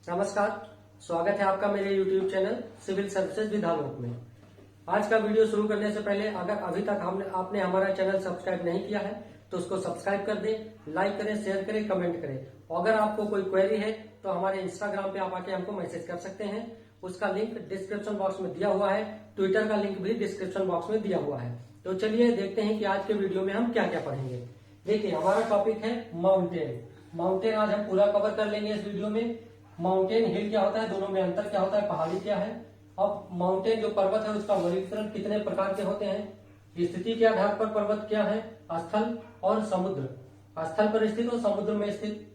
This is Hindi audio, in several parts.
नमस्कार, स्वागत है आपका मेरे YouTube चैनल सिविल सर्विसेज विधानलोक में। आज का वीडियो शुरू करने से पहले अगर अभी तक आपने हमारा चैनल सब्सक्राइब नहीं किया है तो उसको सब्सक्राइब कर दें, लाइक करें, शेयर करें, कमेंट करें। अगर आपको कोई क्वेरी है तो हमारे इंस्टाग्राम पे आप आके हमको मैसेज कर सकते हैं, उसका लिंक डिस्क्रिप्शन बॉक्स में दिया हुआ है। ट्विटर का लिंक भी डिस्क्रिप्शन बॉक्स में दिया हुआ है। तो चलिए देखते हैं कि आज के वीडियो में हम क्या क्या पढ़ेंगे। देखिए, हमारा टॉपिक है माउंटेन आज हम पूरा कवर कर लेंगे इस वीडियो में। माउंटेन हिल क्या होता है, दोनों में अंतर क्या होता है, पहाड़ी क्या है। अब माउंटेन जो पर्वत है उसका वर्गीकरण कितने प्रकार के होते हैं, स्थिति के आधार पर पर्वत क्या है, स्थल और समुद्र, स्थल पर स्थित और समुद्र में स्थित,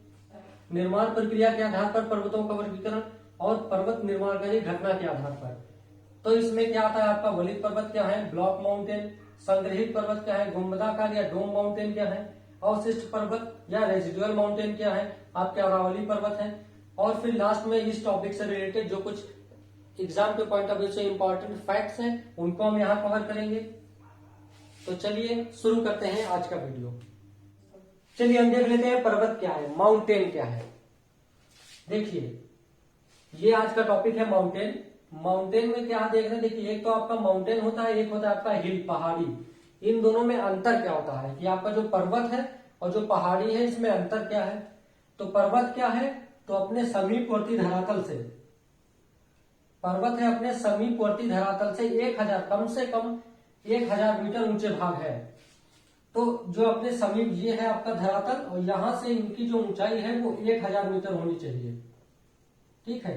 निर्माण प्रक्रिया के आधार पर पर्वतों का वर्गीकरण और पर्वत निर्माणकारी घटना के आधार पर। तो इसमें क्या आता है आपका वलित पर्वत क्या है, ब्लॉक माउंटेन, संग्रहित पर्वत क्या है, गुंबदाकार या डोम माउंटेन क्या है, अवशिष्ट पर्वत या रेजिडुअल माउंटेन क्या है, आपके अरावली पर्वत है। और फिर लास्ट में इस टॉपिक से रिलेटेड जो कुछ एग्जाम के पॉइंट ऑफ व्यू से इंपॉर्टेंट फैक्ट्स हैं उनको हम यहाँ कवर करेंगे। तो चलिए शुरू करते हैं आज का वीडियो। चलिए हम देख लेते हैं पर्वत क्या है, माउंटेन क्या है। देखिए, ये आज का टॉपिक है माउंटेन। माउंटेन में क्या देख रहे हैं, देखिए एक तो आपका माउंटेन होता है, एक होता है आपका हिल, पहाड़ी। इन दोनों में अंतर क्या होता है कि आपका जो पर्वत है और जो पहाड़ी है इसमें अंतर क्या है। तो पर्वत क्या है, तो अपने समीपवर्ती धरातल से, पर्वत है अपने समीपवर्ती धरातल से 1000 कम से कम 1000 मीटर ऊंचे भाग है। तो जो अपने समीप ये है आपका धरातल और यहां से इनकी जो ऊंचाई है वो 1000 मीटर होनी चाहिए। ठीक है,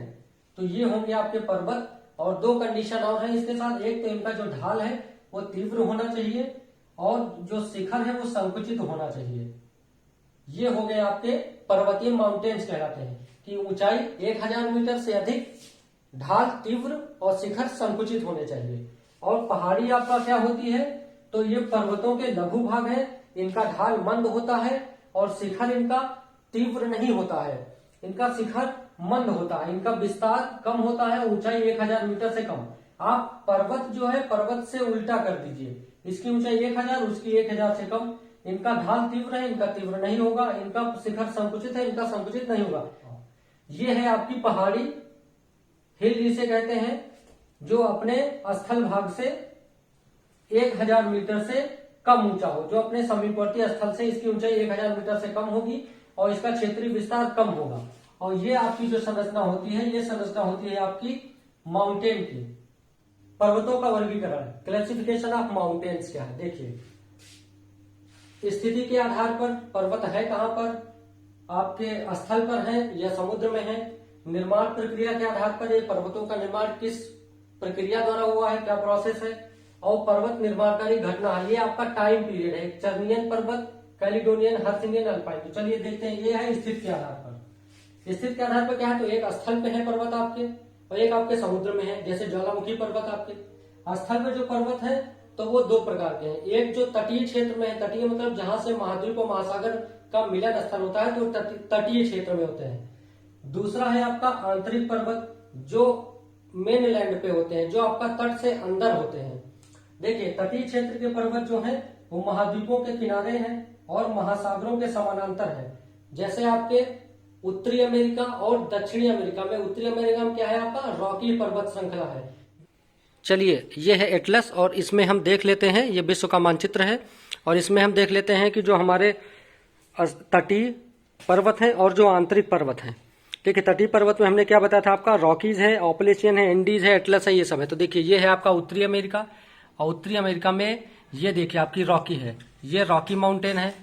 तो ये होंगे आपके पर्वत। और दो कंडीशन और है इसके साथ, एक तो इनका जो ढाल है वो तीव्र होना चाहिए और जो शिखर है वो संकुचित होना चाहिए। ये हो गए आपके पर्वतीय माउंटेन्स कहलाते हैं कि ऊंचाई 1000 मीटर से अधिक, ढाल तीव्र और शिखर संकुचित होने चाहिए। और पहाड़ी आपका क्या होती है, तो ये पर्वतों के लघु भाग है, इनका ढाल मंद होता है और शिखर इनका तीव्र नहीं होता है, इनका शिखर मंद होता है, इनका विस्तार कम होता है, ऊंचाई 1000 मीटर से कम। आप पर्वत जो है पर्वत से उल्टा कर दीजिए, इसकी ऊंचाई 1000, उसकी 1000 से कम। इनका ढाल तीव्र है, इनका तीव्र नहीं होगा, इनका शिखर संकुचित है, इनका संकुचित नहीं होगा। ये है आपकी पहाड़ी, हिल जिसे कहते हैं, जो अपने स्थल भाग से 1000 मीटर से कम ऊंचा हो, जो अपने समीपवर्ती स्थल से इसकी ऊंचाई 1000 मीटर से कम होगी और इसका क्षेत्रीय विस्तार कम होगा। और ये आपकी जो संरचना होती है, ये संरचना होती है आपकी माउंटेन की। पर्वतों का वर्गीकरण, क्लासिफिकेशन ऑफ माउंटेन्स क्या है। देखिए, स्थिति के आधार पर पर्वत है कहां पर, आपके स्थल पर है या समुद्र में है। निर्माण प्रक्रिया के आधार पर ये पर्वतों का निर्माण किस प्रक्रिया द्वारा हुआ है, क्या प्रोसेस है। और पर्वत निर्माणकारी घटना है, ये आपका टाइम पीरियड है, चर्नियन पर्वत, कैलिडोनियन, हर्सिंगियन, अल्पाइन। तो चलिए देखते हैं, ये है स्थिति के आधार पर। स्थिति के आधार पर क्या है, तो एक स्थल पे है पर्वत आपके और एक आपके समुद्र में है, जैसे ज्वालामुखी पर्वत। आपके स्थल पे जो पर्वत है तो वो दो प्रकार के हैं, एक जो तटीय क्षेत्र में है, तटीय मतलब जहां से महाद्वीप और महासागर का मिलन स्थल होता है, तो तटीय क्षेत्र में होते हैं। दूसरा है आपका आंतरिक पर्वत, जो मेन लैंड पे होते हैं, जो आपका तट से अंदर होते हैं। देखिए, तटीय क्षेत्र के पर्वत जो है वो महाद्वीपों के किनारे हैं और महासागरों के समानांतर है, जैसे आपके उत्तरी अमेरिका और दक्षिणी अमेरिका में। उत्तरी अमेरिका में क्या है आपका रॉकी पर्वत श्रृंखला है। चलिए, ये है एटलस और इसमें हम देख लेते हैं, ये विश्व का मानचित्र है और इसमें हम देख लेते हैं कि जो हमारे तटीय पर्वत हैं और जो आंतरिक पर्वत हैं। देखिए, तटीय पर्वत में हमने क्या बताया था आपका, रॉकीज है, ऑपलेशियन है, एंडीज है, एटलस है, ये सब है। तो देखिए, ये है आपका उत्तरी अमेरिका और उत्तरी अमेरिका में ये देखिए आपकी रॉकी है, ये रॉकी माउंटेन है,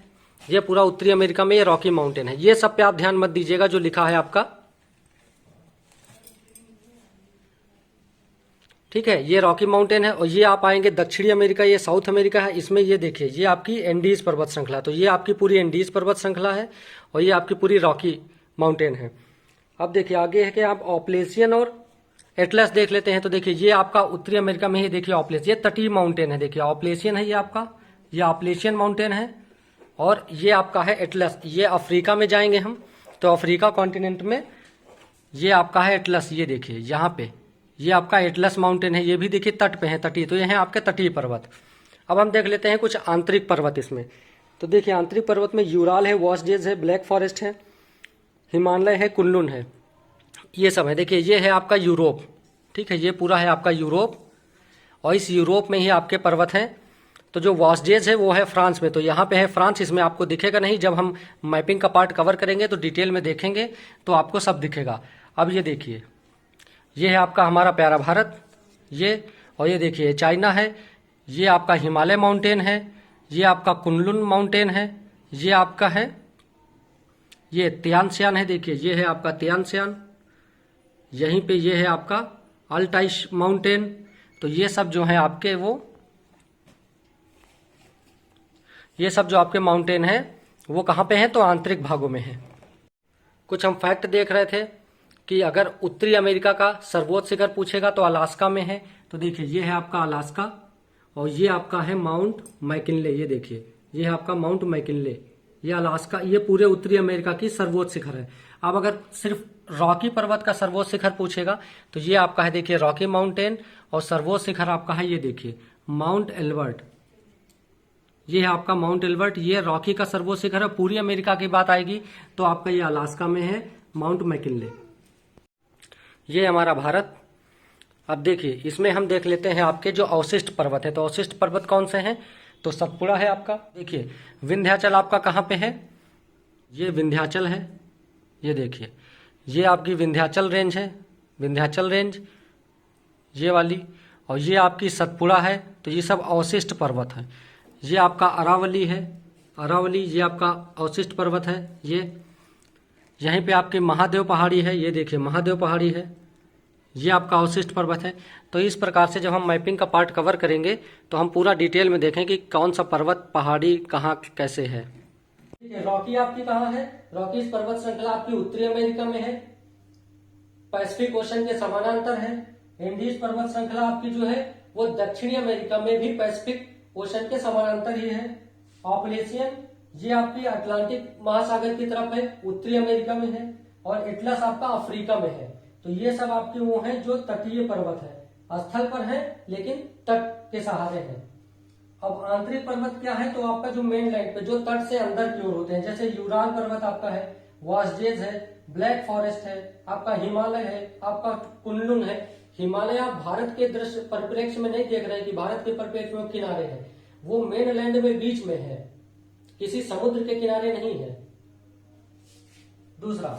ये पूरा उत्तरी अमेरिका में ये रॉकी माउंटेन है। ये सब पे आप ध्यान मत दीजिएगा जो लिखा है आपका, ठीक है, ये रॉकी माउंटेन है। और ये आप आएंगे दक्षिणी अमेरिका, ये साउथ अमेरिका है, इसमें ये देखिए ये आपकी एंडीज पर्वत श्रृंखला। तो ये आपकी पूरी एंडीज पर्वत श्रृंखला है और ये आपकी पूरी रॉकी माउंटेन है। अब देखिए आगे है कि आप ऑपलेशियन और एटलस देख लेते हैं। तो देखिए, ये आपका उत्तरी अमेरिका में ही देखिए ऑपलेशियन, ये तटीय माउंटेन है, देखिए ऑपलेशियन है ये आपका, ये ऑपलेशियन माउंटेन है। और ये आपका है एटलस, ये अफ्रीका में जाएंगे हम तो अफ्रीका कॉन्टिनेंट में ये आपका है एटलस। ये देखिए यहाँ पे ये आपका एटलस माउंटेन है, ये भी देखिए तट पे है, तटीय। तो ये है आपके तटीय पर्वत। अब हम देख लेते हैं कुछ आंतरिक पर्वत इसमें। तो देखिए, आंतरिक पर्वत में यूराल है, वॉसडेज है, ब्लैक फॉरेस्ट है, हिमालय है, कुनलुन है। ये सब है। देखिए ये है आपका यूरोप, ठीक है, ये पूरा है आपका यूरोप, और इस यूरोप में ही आपके पर्वत हैं। तो जो वॉस्जेज है वो है फ्रांस में, तो यहाँ पे है फ्रांस, इसमें आपको दिखेगा नहीं। जब हम मैपिंग का पार्ट कवर करेंगे तो डिटेल में देखेंगे तो आपको सब दिखेगा। अब ये देखिए, ये है आपका हमारा प्यारा भारत, ये, और ये देखिए चाइना है, ये आपका हिमालय माउंटेन है, ये आपका कुनलुन माउंटेन है, ये आपका है, ये तियानसियान है, देखिए ये है आपका तियानसियान, यहीं पे ये है आपका अल्टाइश माउंटेन। तो ये सब जो है आपके ये सब जो आपके माउंटेन है वो कहाँ पे हैं, तो आंतरिक भागों में है। कुछ हम फैक्ट देख रहे थे कि अगर उत्तरी अमेरिका का सर्वोच्च शिखर पूछेगा तो अलास्का में है। तो देखिए ये है आपका अलास्का, और ये आपका है माउंट मैकिनले, ये देखिए ये है आपका माउंट मैकिनले, ये अलास्का, ये पूरे उत्तरी अमेरिका की सर्वोच्च शिखर है। अब अगर सिर्फ रॉकी पर्वत का सर्वोच्च शिखर पूछेगा तो ये आपका है, देखिए रॉकी माउंटेन, और सर्वोच्च शिखर आपका है, ये देखिए माउंट एल्बर्ट, ये है आपका माउंट एल्बर्ट, ये रॉकी का सर्वोच्च शिखर है। पूरी अमेरिका की बात आएगी तो आपका ये अलास्का में है माउंट मैकिनले। ये हमारा भारत। अब देखिए इसमें हम देख लेते हैं आपके जो अवशिष्ट पर्वत है। तो अवशिष्ट पर्वत कौन से हैं, तो सतपुड़ा है आपका, देखिए विंध्याचल आपका कहाँ पे है, ये विंध्याचल है, ये देखिए ये आपकी विंध्याचल रेंज है, विंध्याचल रेंज ये वाली, और ये आपकी सतपुड़ा है। तो ये सब अवशिष्ट पर्वत है। ये आपका अरावली है, अरावली ये आपका अवशिष्ट पर्वत है। ये यहीं पे आपके महादेव पहाड़ी है, ये देखिए महादेव पहाड़ी है, ये आपका अवशिष्ट पर्वत है। तो इस प्रकार से जब हम मैपिंग का पार्ट कवर करेंगे तो हम पूरा डिटेल में देखें कि कौन सा पर्वत पहाड़ी कहाँ कैसे है। रॉकी आपकी कहाँ है, रॉकी इस पर्वत श्रृंखला आपकी उत्तरी अमेरिका में है, पैसिफिक ओशन के समानांतर है। एंडीज पर्वत श्रृंखला आपकी जो है वो दक्षिणी अमेरिका में भी पैसिफिक ओशन के समानांतर ही है। ऑपलेशियन ये आपकी अटलांटिक महासागर की तरफ है, उत्तरी अमेरिका में है, और एटलस आपका अफ्रीका में है। तो ये सब आपके वो हैं जो तटीय पर्वत है, स्थल पर है लेकिन तट के सहारे हैं। अब आंतरिक पर्वत क्या है, तो आपका जो मेन लैंड पे जो तट से अंदर की ओर होते हैं, जैसे यूराल पर्वत आपका है, वॉस्जेज है, ब्लैक फॉरेस्ट है, आपका हिमालय है, आपका कुनलुन है। हिमालय आप भारत के दृश्य परिप्रेक्ष्य में नहीं देख रहे हैं कि भारत के परिप्रेक्ष्य में किनारे हैं, वो मेन लैंड में बीच में है, किसी समुद्र के किनारे नहीं है। दूसरा,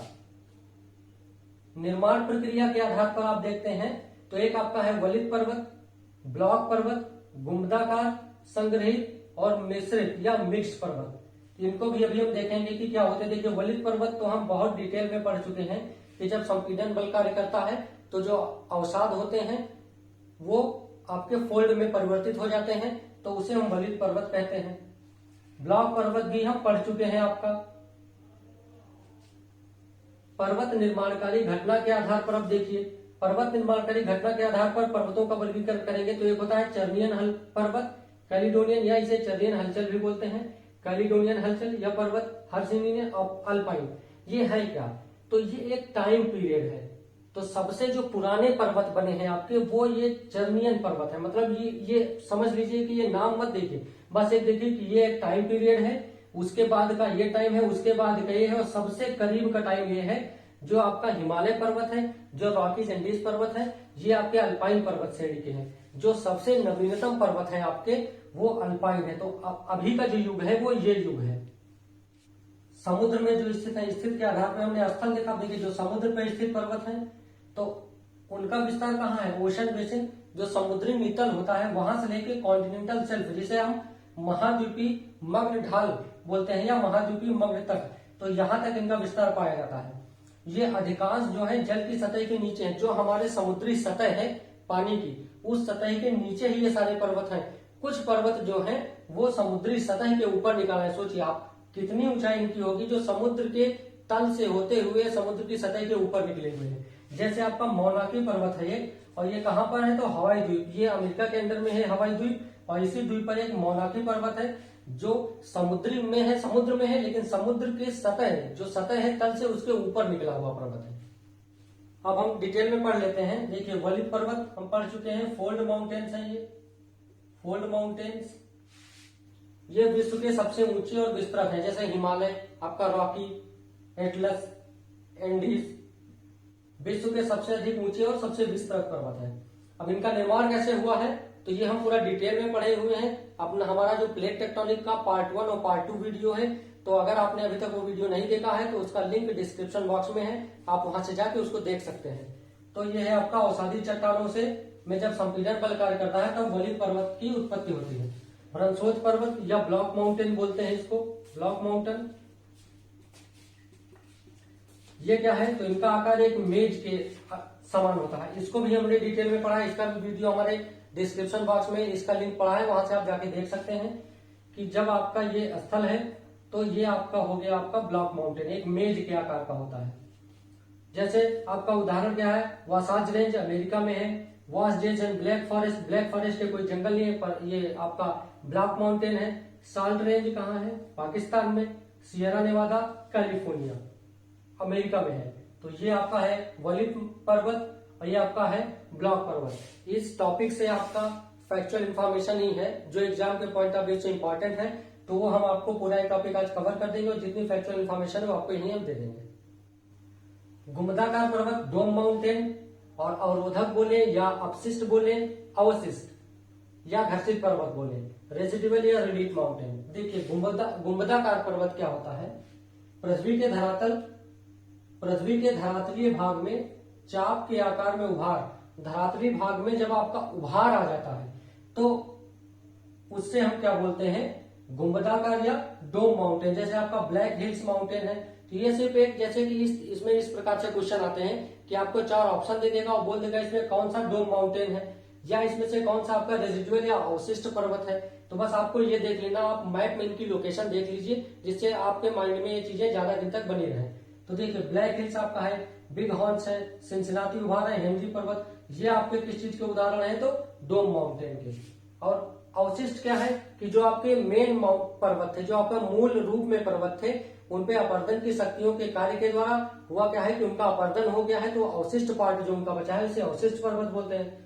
निर्माण प्रक्रिया के आधार पर आप देखते हैं तो एक आपका है वलित पर्वत, ब्लॉक पर्वत, गुंबदाकार, संग्रहित और मिश्रित या मिक्स पर्वत। इनको भी अभी हम देखेंगे कि क्या होते हैं। देखिए वलित पर्वत तो हम बहुत डिटेल में पढ़ चुके हैं कि जब संपीड़न बल कार्य करता है तो जो अवसाद होते हैं वो आपके फोल्ड में परिवर्तित हो जाते हैं, तो उसे हम वलित पर्वत कहते हैं। ब्लॉक पर्वत भी हम पढ़ चुके हैं। आपका पर्वत निर्माणकारी घटना के आधार पर अब देखिए, पर्वत निर्माणकारी घटना के आधार पर पर्वतों का वर्गीकरण करेंगे तो एक होता है चर्नियन पर्वत, कैलिडोनियन, या इसे चर्नियन हलचल भी बोलते हैं, कैलिडोनियन हलचल या पर्वत, हर्सिनियन अल्पाइन। ये है क्या, तो ये एक टाइम पीरियड है। तो सबसे जो पुराने पर्वत बने हैं आपके वो ये चर्नियन पर्वत है। मतलब ये समझ लीजिए कि ये नाम मत देखिए, बस एक देखिए कि ये एक टाइम पीरियड है, उसके बाद का ये टाइम है, उसके बाद का ये है, और सबसे करीब का टाइम ये है जो आपका हिमालय पर्वत है, जो रॉकी एंडीज पर्वत है, ये आपके अल्पाइन पर्वत श्रेणी के हैं। जो सबसे नवीनतम पर्वत है आपके वो अल्पाइन है। तो अभी का जो युग है वो ये युग है। समुद्र में जो स्थित है, स्थित के आधार पर हमने स्थल देखा। देखिए जो समुद्र पर स्थित पर्वत है तो उनका विस्तार कहाँ है, ओशन बेसिन, जो समुद्री नितल होता है वहां से लेके कॉन्टिनेंटल शेल्फ, जिसे हम महाद्वीपीय मग्न ढाल बोलते हैं या महाद्वीपीय मग्न तट, तो यहाँ तक इनका विस्तार पाया जाता है। ये अधिकांश जो है जल की सतह के नीचे है, जो हमारे समुद्री सतह है पानी की, उस सतह के नीचे ही ये सारे पर्वत हैं। कुछ पर्वत जो है वो समुद्री सतह के ऊपर निकाला है। सोचिए आप कितनी ऊंचाई इनकी होगी जो समुद्र के तल से होते हुए समुद्र की सतह के ऊपर निकले हुए हैं। जैसे आपका मौनाकी पर्वत है ये, और ये कहाँ पर है, तो हवाई द्वीप, ये अमेरिका के अंदर में है हवाई द्वीप, और इसी द्वीप पर एक मौनाकी पर्वत है जो समुद्र में है लेकिन समुद्र के सतह, जो सतह है तल से उसके ऊपर निकला हुआ पर्वत है। अब हम डिटेल में पढ़ लेते हैं। देखिए वलित पर्वत हम पढ़ चुके हैं, फोल्ड माउंटेन्स है, ये फोल्ड माउंटेन्स ये विश्व के सबसे ऊंचे और विस्तृत है। जैसे हिमालय आपका, रॉकी, एटलस, एंडीज, विश्व के सबसे अधिक ऊंचे और सबसे विस्तृत पर्वत है। अब इनका निर्माण कैसे हुआ है तो ये हम पूरा डिटेल में पढ़े हुए हैं। अपना हमारा जो प्लेट टेक्टोनिक का पार्ट 1 और पार्ट 2 वीडियो है, तो अगर आपने अभी तक वो वीडियो नहीं देखा है तो उसका लिंक डिस्क्रिप्शन बॉक्स में है, आप वहां से जाके उसको देख सकते हैं। तो ये है आपका औषधि चट्टानों से में जब संपीड़न बल कार्य करता है तब वलित पर्वत की उत्पत्ति होती है। ब्रंसोद पर्वत या ब्लॉक माउंटेन बोलते हैं इसको, ब्लॉक माउंटेन। ये क्या है तो इनका आकार एक मेज के समान होता है। इसको भी हमने डिटेल में पढ़ा है, इसका भी वीडियो हमारे डिस्क्रिप्शन बॉक्स में इसका लिंक पड़ा है, वहां से आप जाके देख सकते हैं कि जब आपका ये स्थल है तो ये आपका हो गया आपका ब्लॉक माउंटेन, एक मेज के आकार का होता है। जैसे आपका उदाहरण क्या है, वासाज रेंज अमेरिका में है, Vosges and Black Forest, Black Forest के कोई जंगल नहीं है पर ये आपका ब्लॉक माउंटेन है। साल्ट रेंज कहाँ है, पाकिस्तान में, सियरा नेवादा कैलिफोर्निया अमेरिका में है। तो ये आपका है वलित पर्वत और ये आपका है ब्लॉक पर्वत। इस टॉपिक से आपका फैक्चुअल इंफॉर्मेशन ही है जो एग्जाम के पॉइंट ऑफ व्यू से इंपॉर्टेंट है, तो वो हम आपको पूरा एक टॉपिक आज कवर कर देंगे और जितनी फैक्चुअल इंफॉर्मेशन है वो आपको यही हम दे देंगे। गुम्बदाकार पर्वत डोम माउंटेन और अवरोधक बोले या अपशिष्ट बोले, अवशिष्ट या घर्षित पर्वत बोले, रेसिडुअल या रिलीफ माउंटेन। देखिए गुम्बदाकार पर्वत क्या होता है, पृथ्वी के धरातलीय भाग में चाप के आकार में उभार, धरातलीय भाग में जब आपका उभार आ जाता है तो उससे हम क्या बोलते हैं, गुम्बदाकार या डोम माउंटेन। जैसे आपका ब्लैक हिल्स माउंटेन है, तो ये सिर्फ एक जैसे कि इसमें इस प्रकार से क्वेश्चन आते हैं कि आपको 4 ऑप्शन दे देगा और बोल देगा इसमें कौन सा डोम माउंटेन है या इसमें से कौन सा आपका रेजिडुअल या अवशिष्ट पर्वत है। तो बस आपको ये देख लेना, आप मैप में इनकी लोकेशन देख लीजिए जिससे आपके माइंड में ये चीजें ज्यादा दिन तक बनी रहे। तो देखिए ब्लैक हिल्स आपका है, बिग हॉर्न्स है, सिंसिनाटी उभार है, हेनरी पर्वत, ये आपके किस चीज के उदाहरण है तो डोम माउंटेन के। और अवशिष्ट क्या है कि जो आपके मेन पर्वत थे, जो आपका मूल रूप में पर्वत थे, उनपे अपर्दन की शक्तियों के कार्य के द्वारा हुआ क्या है कि उनका अपर्दन हो गया है, तो अवशिष्ट पार्ट जो उनका बचा है उसे अवशिष्ट पर्वत बोलते हैं।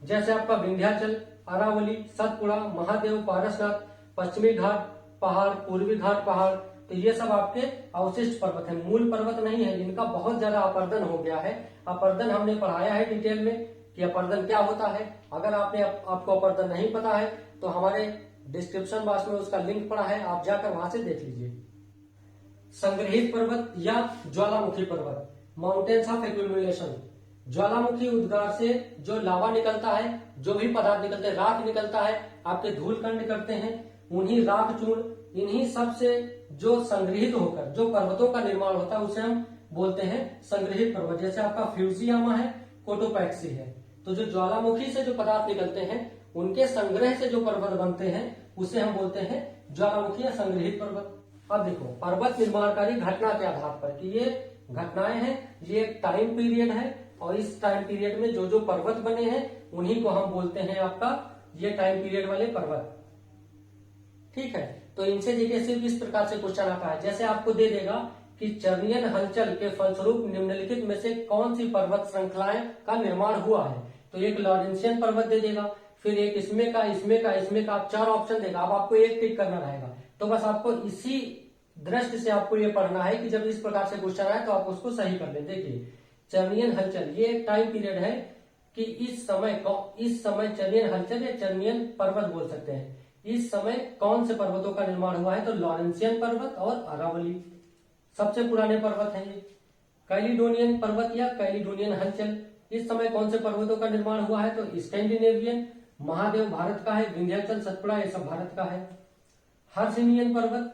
जैसे आपका विंध्याचल, अरावली, सतपुड़ा, महादेव, पारसनाथ, पश्चिमी घाट पहाड़, पूर्वी घाट पहाड़, तो ये सब आपके अवशिष्ट पर्वत है, मूल पर्वत नहीं है। इनका बहुत ज्यादा अपर्दन हो गया है। अपर्दन हमने पढ़ाया है डिटेल में कि अपर्दन क्या होता है। अगर आपको अपर्दन नहीं पता है तो हमारे डिस्क्रिप्शन बॉक्स में उसका लिंक पड़ा है, आप जाकर वहां से देख लीजिए। संग्रहित पर्वत या ज्वालामुखी पर्वत, माउंटेन्स ऑफ एक्यूमुलेशन, ज्वालामुखी उद्गार से जो लावा निकलता है, जो भी पदार्थ निकलते हैं, राख निकलता है, आपके धूलकंड करते हैं, उन्हीं राख चूर्ण, इन्हीं सब से जो संग्रहित होकर जो पर्वतों का निर्माण होता है उसे हम बोलते हैं संग्रहित पर्वत। जैसे आपका फ्यूजियामा है, कोटोपैक्सी है। तो जो ज्वालामुखी से जो पदार्थ निकलते हैं उनके संग्रह से जो पर्वत बनते हैं उसे हम बोलते हैं ज्वालामुखी या संग्रहित पर्वत। अब देखो पर्वत निर्माणकारी घटना के आधार पर कि ये घटनाएं हैं, ये एक टाइम पीरियड है और इस टाइम पीरियड में जो जो पर्वत बने हैं उन्हीं को हम बोलते हैं आपका ये टाइम पीरियड वाले पर्वत। ठीक है, तो इनसे देखिए सिर्फ इस प्रकार से क्वेश्चन आता है, जैसे आपको दे देगा कि चर्नियन हलचल के फलस्वरूप निम्नलिखित में से कौन सी पर्वत श्रृंखलाएं का निर्माण हुआ है, तो एक लॉरेंशियन पर्वत दे देगा, फिर एक इसमें का, आप 4 ऑप्शन देगा। अब आपको एक टिक करना रहेगा। तो बस आपको इसी दृष्टि से आपको ये पढ़ना है कि जब इस प्रकार से क्वेश्चन आए तो आप उसको सही कर लें। देखिए चर्नियन हलचल ये एक टाइम पीरियड है कि इस समय चर्नियन हलचल या चर्नियन पर्वत बोल सकते हैं। इस समय कौन से पर्वतों का निर्माण हुआ है तो लॉरेंशियन पर्वत और अरावली सबसे पुराने पर्वत हैं। ये कैलिडोनियन पर्वत या कैलिडोनियन हलचल, इस समय कौन से पर्वतों का निर्माण हुआ है तो स्कैंडिनेवियन, महादेव भारत का है, विंध्याचल, सतपुड़ा ये सब भारत का है। हर्षिनियन पर्वत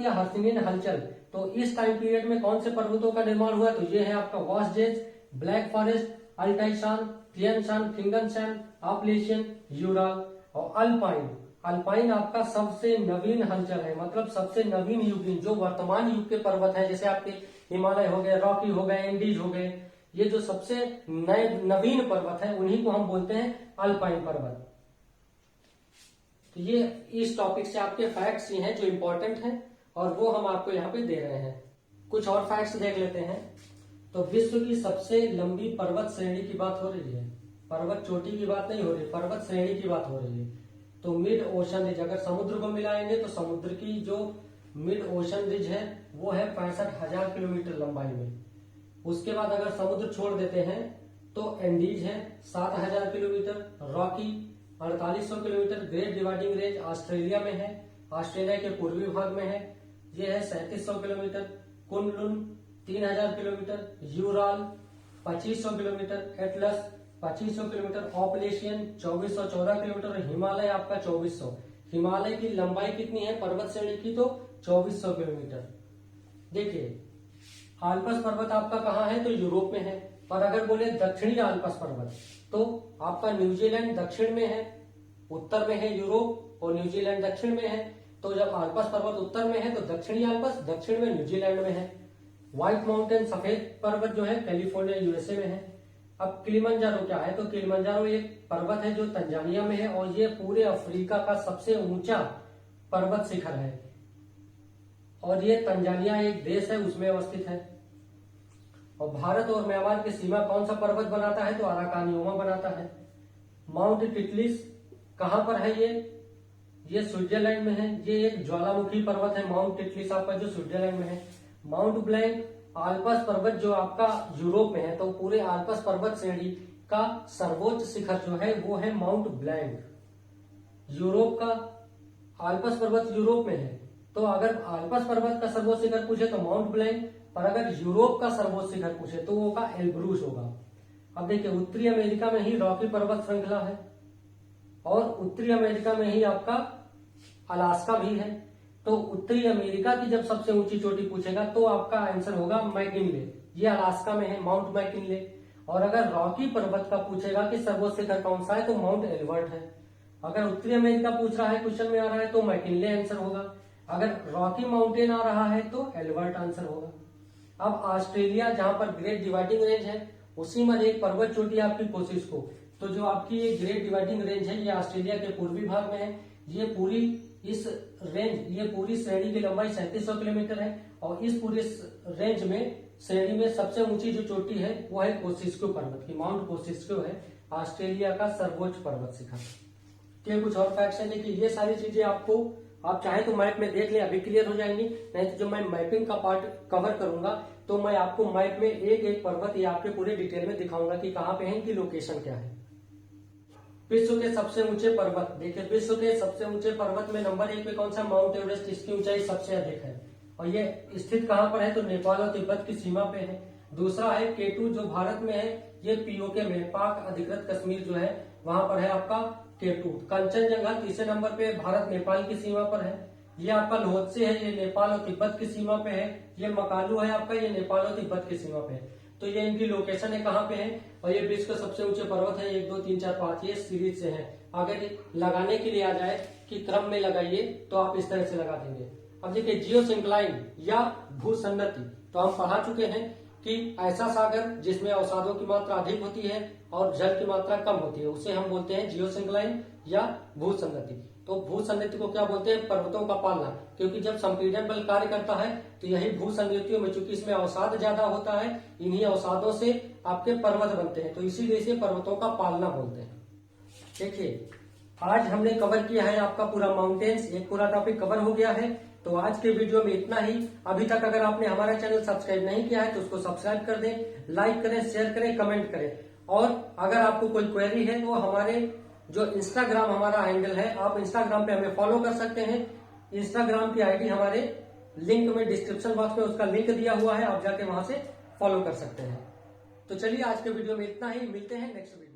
या हर्षिनियन हलचल, तो इस टाइम पीरियड में कौन से पर्वतों का निर्माण हुआ तो ये है आपका वासजेज, ब्लैक फॉरेस्ट, अल्टाइशान, तियनशान, फिंगनशान, अपलेशियन, यूराल और अल्पाइन। अल्पाइन आपका सबसे नवीन हलचल है, मतलब सबसे नवीन युगीन जो वर्तमान युग के पर्वत है, जैसे आपके हिमालय हो गए, रॉकी हो गए, एंडीज हो गए, ये जो सबसे नए नवीन पर्वत है उन्हीं को हम बोलते हैं अल्पाइन पर्वत। तो ये इस टॉपिक से आपके फैक्ट्स ही हैं जो इंपॉर्टेंट हैं और वो हम आपको यहाँ पे दे रहे हैं। कुछ और फैक्ट्स देख लेते हैं। तो विश्व की सबसे लंबी पर्वत श्रेणी की बात हो रही है, पर्वत चोटी की बात नहीं हो रही, पर्वत श्रेणी की बात हो रही है। तो मिड ओशन रिज, अगर समुद्र को मिलाएंगे तो समुद्र की जो मिड ओशन रिज है वो है 65,000 किलोमीटर लंबाई में। उसके बाद अगर समुद्र छोड़ देते हैं तो एंडीज है 7000 kilometre, Rocky 4800 kilometre, great dividing range Australia में है, ऑस्ट्रेलिया के पूर्वी भाग में है, ये है 3700 kilometre, Kunlun 3000 kilometre, Ural 2500 kilometre, Atlas 2500 kilometre, Appalachian 2414 kilometre, Himalaya आपका 2400। हिमालय की लंबाई कितनी है पर्वत श्रेणी की, तो 2400 किलोमीटर। देखिए आल्पस पर्वत आपका कहाँ है, तो यूरोप में है। और अगर बोले दक्षिणी आल्पस पर्वत तो आपका न्यूजीलैंड दक्षिण में है, उत्तर में है यूरोप और न्यूजीलैंड दक्षिण में है। तो जब आल्पस पर्वत उत्तर में है तो दक्षिणी आल्पस दक्षिण में न्यूजीलैंड में है। व्हाइट माउंटेन सफेद पर्वत जो है कैलिफोर्निया यूएसए में है। अब किलिमंजारो क्या है, तो किलिमंजारो एक पर्वत है जो तंजानिया में है और ये पूरे अफ्रीका का सबसे ऊंचा पर्वत शिखर है और ये तंजानिया एक देश है उसमें अवस्थित है। और भारत और म्यांमार की सीमा कौन सा पर्वत बनाता है, तो अराकानियोमा बनाता है। माउंट टिटलिस कहां पर है, ये स्विट्जरलैंड में है। ये एक ज्वालामुखी पर्वत है माउंट टिटलिस आपका जो स्विट्जरलैंड में है। माउंट ब्लैंक आल्पस पर्वत जो आपका यूरोप में है, तो पूरे आल्पस पर्वत श्रेणी का सर्वोच्च शिखर जो है वो है माउंट ब्लैंक। यूरोप का आल्पस पर्वत यूरोप में है, तो अगर आल्पस पर्वत का सर्वोच्च शिखर पूछे तो माउंट ब्लैंक, और अगर यूरोप का सर्वोच्च शिखर पूछे तो वो का एल्ब्रूस होगा। अब देखिए उत्तरी अमेरिका में ही रॉकी पर्वत श्रृंखला है और उत्तरी अमेरिका में ही आपका अलास्का भी है। तो उत्तरी अमेरिका की जब सबसे ऊंची चोटी पूछेगा तो आपका आंसर होगा मैकिनले, ये अलास्का में है माउंट मैकिनले। और अगर रॉकी पर्वत का पूछेगा कि सर्वोच्च शिखर कौन सा है, तो माउंट एल्बर्ट है। अगर उत्तरी अमेरिका पूछ रहा है, क्वेश्चन में आ रहा है, तो मैकिनले आंसर होगा। अगर रॉकी माउंटेन आ रहा है तो एल्बर्ट आंसर होगा। अब ऑस्ट्रेलिया जहां पर ग्रेट डिवाइडिंग रेंज है उसी में एक पर्वत चोटी है आपकी कोसिस्को। तो जो आपकी ये ग्रेट डिवाइडिंग रेंज है ये ऑस्ट्रेलिया के पूर्वी भाग में है। ये पूरी इस रेंज, ये पूरी श्रेणी की लंबाई 3700 किलोमीटर है और इस पूरे रेंज में श्रेणी में सबसे ऊंची जो चोटी है वो है कोसिस्को पर्वत की, माउंट कोसिस्को है ऑस्ट्रेलिया का सर्वोच्च पर्वत शिखर। के कुछ और फैक्ट्स हैं, देखिए ये सारी चीजें आपको आप चाहे तो मैप में देख लें, अभी क्लियर हो जाएंगी। नहीं तो जब मैं मैपिंग का पार्ट कवर करूंगा तो मैं आपको मैप में एक एक पर्वत या आपके पूरे डिटेल में दिखाऊंगा कि कहाँ पे है, इनकी लोकेशन क्या है। विश्व के सबसे ऊंचे पर्वत, देखिए विश्व के सबसे ऊंचे पर्वत में नंबर 1 पे कौन सा, माउंट एवरेस्ट। इसकी ऊंचाई सबसे अधिक है और ये स्थित कहाँ पर है, तो नेपाल और तिब्बत की सीमा पे है। दूसरा है केटू जो भारत में है, ये पीओके में पाक अधिकृत कश्मीर जो है वहां पर है आपका केटू। कंचनजंगा तीसरे नंबर पे भारत नेपाल की सीमा पर है। ये आपका लोहत्से है, ये नेपाल और तिब्बत की सीमा पे है। ये मकालू है आपका, ये नेपाल और तिब्बत की सीमा पे है। तो ये इनकी लोकेशन है कहाँ पे है। और ये विश्व के सबसे ऊंचे पर्वत है 1 2 3 4 5, ये सीरीज से है। अगर लगाने के लिए आ जाए कि क्रम में लगाइए तो आप इस तरह से लगा देंगे। अब देखिए जियोसिंक्लाइन या भूसन्नति, तो हम पढ़ा चुके हैं कि ऐसा सागर जिसमें अवसादों की मात्रा अधिक होती है और जल की मात्रा कम होती है उसे हम बोलते हैं जियोसिंक्लाइन या भूसन्नति। तो भूसन्नति को क्या बोलते हैं, पर्वतों का पालना, क्योंकि जब संपीड़न बल कार्य करता है तो यही भूसन्नतियों में, चूंकि इसमें अवसाद ज्यादा होता है, इन्हीं अवसादों से आपके पर्वत बनते हैं, तो इसीलिए इसे पर्वतों का पालना बोलते हैं। देखिए आज हमने कवर किया है आपका पूरा माउंटेन्स, एक पूरा टॉपिक कवर हो गया है। तो आज के वीडियो में इतना ही। अभी तक अगर आपने हमारा चैनल सब्सक्राइब नहीं किया है तो उसको सब्सक्राइब कर दें, लाइक करें, शेयर करें, कमेंट करें। और अगर आपको कोई क्वेरी है तो हमारे जो इंस्टाग्राम हमारा हैंडल है, आप इंस्टाग्राम पे हमें फॉलो कर सकते हैं। इंस्टाग्राम की आईडी हमारे लिंक में, डिस्क्रिप्शन बॉक्स में उसका लिंक दिया हुआ है, आप जाके वहां से फॉलो कर सकते हैं। तो चलिए आज के वीडियो में इतना ही, मिलते हैं नेक्स्ट वीडियो।